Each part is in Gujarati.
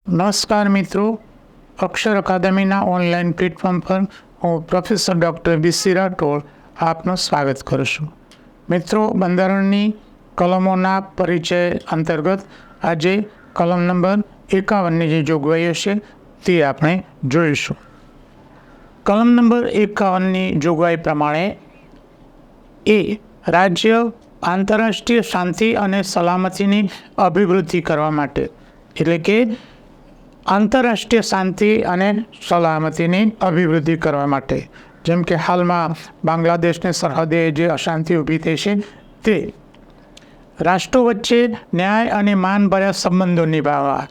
નમસ્કાર મિત્રો, અક્ષર અકાદમીના ઓનલાઈન પ્લેટફોર્મ પર હું પ્રોફેસર ડૉક્ટર બી.સી. રાઠોડ આપનું સ્વાગત કરું છું. મિત્રો, બંધારણની કલમોના પરિચય અંતર્ગત આજે કલમ નંબર 51ની જે જોગવાઈઓ છે તે આપણે જોઈશું. કલમ નંબર 51ની જોગવાઈ પ્રમાણે રાજ્ય આંતરરાષ્ટ્રીય શાંતિ અને સલામતીની અભિવૃદ્ધિ કરવા માટે, એટલે કે આંતરરાષ્ટ્રીય શાંતિ અને સલામતીની અભિવૃદ્ધિ કરવા માટે, જેમ કે હાલમાં બાંગ્લાદેશની સરહદે જે અશાંતિ ઊભી થઈ છે તે રાષ્ટ્રો વચ્ચે ન્યાય અને માનભર્યા સંબંધો નિભાવવા,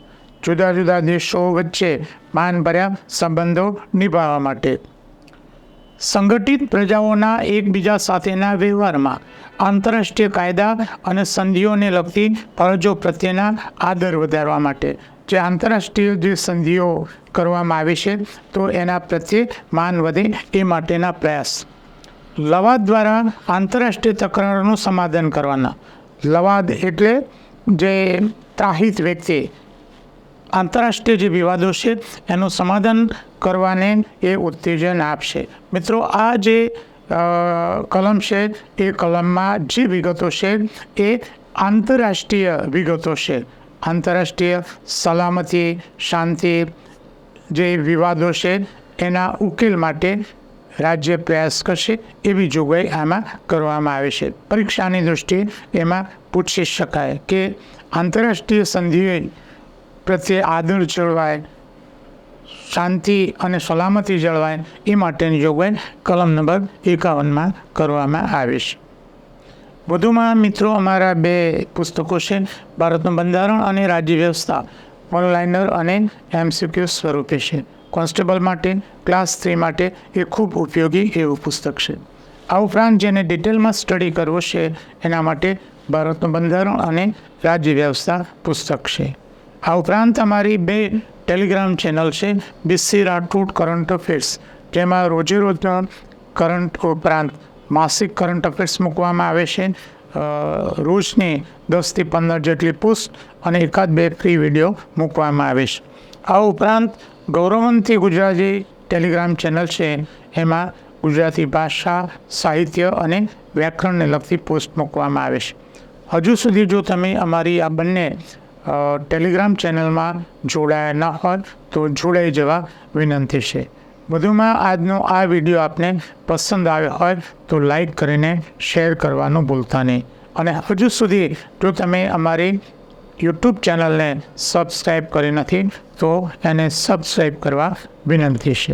જુદા જુદા દેશો વચ્ચે માનભર્યા સંબંધો નિભાવવા માટે, સંગઠિત પ્રજાઓના એકબીજા સાથેના વ્યવહારમાં આંતરરાષ્ટ્રીય કાયદા અને સંધિઓને લગતી ફરજો પ્રત્યેના આદર વધારવા માટે, જે આંતરરાષ્ટ્રીય જે સંધિઓ કરવામાં આવી છે તો એના પ્રત્યે માન વધે એ માટેના પ્રયાસ, લવાદ દ્વારા આંતરરાષ્ટ્રીય તકરારોનું સમાધાન કરવાના. લવાદ એટલે જે ત્રાહિત વ્યક્તિ આંતરરાષ્ટ્રીય જે વિવાદો છે એનું સમાધાન કરવાને એ ઉત્તેજન આપશે. મિત્રો, આ જે કલમ છે એ કલમમાં જે વિગતો છે એ આંતરરાષ્ટ્રીય વિગતો છે. આંતરરાષ્ટ્રીય સલામતી, શાંતિ, જે વિવાદો છે એના ઉકેલ માટે રાજ્ય પ્રયાસ કરશે એવી જોગવાઈ આમાં કરવામાં આવે છે. પરીક્ષાની દૃષ્ટિએ એમાં પૂછી શકાય કે આંતરરાષ્ટ્રીય સંધિઓ પ્રત્યે આદર જળવાય, શાંતિ અને સલામતી જળવાય એ માટેની જોગવાઈ કલમ નંબર 51માં કરવામાં આવે છે. વધુમાં મિત્રો, અમારા 2 પુસ્તકો છે, ભારતનું બંધારણ અને રાજ્ય વ્યવસ્થા, ઓનલાઈનર અને MCQ સ્વરૂપે છે. કોન્સ્ટેબલ માટે, ક્લાસ 3 માટે એ ખૂબ ઉપયોગી એવું પુસ્તક છે. આ ઉપરાંત જેને ડિટેલમાં સ્ટડી કરવો છે એના માટે ભારતનું બંધારણ અને રાજ્ય વ્યવસ્થા પુસ્તક છે. આ ઉપરાંત અમારી 2 ટેલિગ્રામ ચેનલ છે, બી.સી. રાઠોડ કરંટ અફેર્સ, જેમાં રોજે રોજના કરંટ ઉપરાંત માસિક કરંટ અફેર્સ મૂકવામાં આવે છે. રોજની 10થી 15 જેટલી પોસ્ટ અને 1-2 ફ્રી વિડીયો મૂકવામાં આવે છે. આ ઉપરાંત ગૌરવંતી ગુજરાતી ટેલિગ્રામ ચેનલ છે, એમાં ગુજરાતી ભાષા, સાહિત્ય અને વ્યાકરણને લગતી પોસ્ટ મૂકવામાં આવે છે. હજુ સુધી જો તમે અમારી આ બંને ટેલિગ્રામ ચેનલમાં જોડાયા ન હોય તો જોડાઈ જવા વિનંતી છે. વધુમાં આજનો આ વિડીયો આપને પસંદ આવ્યો હોય તો લાઈક કરીને શેર કરવાનું ભૂલતા નહીં. અને હજુ સુધી જો તમે અમારી યુટ્યુબ ચેનલને સબસ્ક્રાઈબ કરી નથી તો એને સબસ્ક્રાઈબ કરવા વિનંતી છે.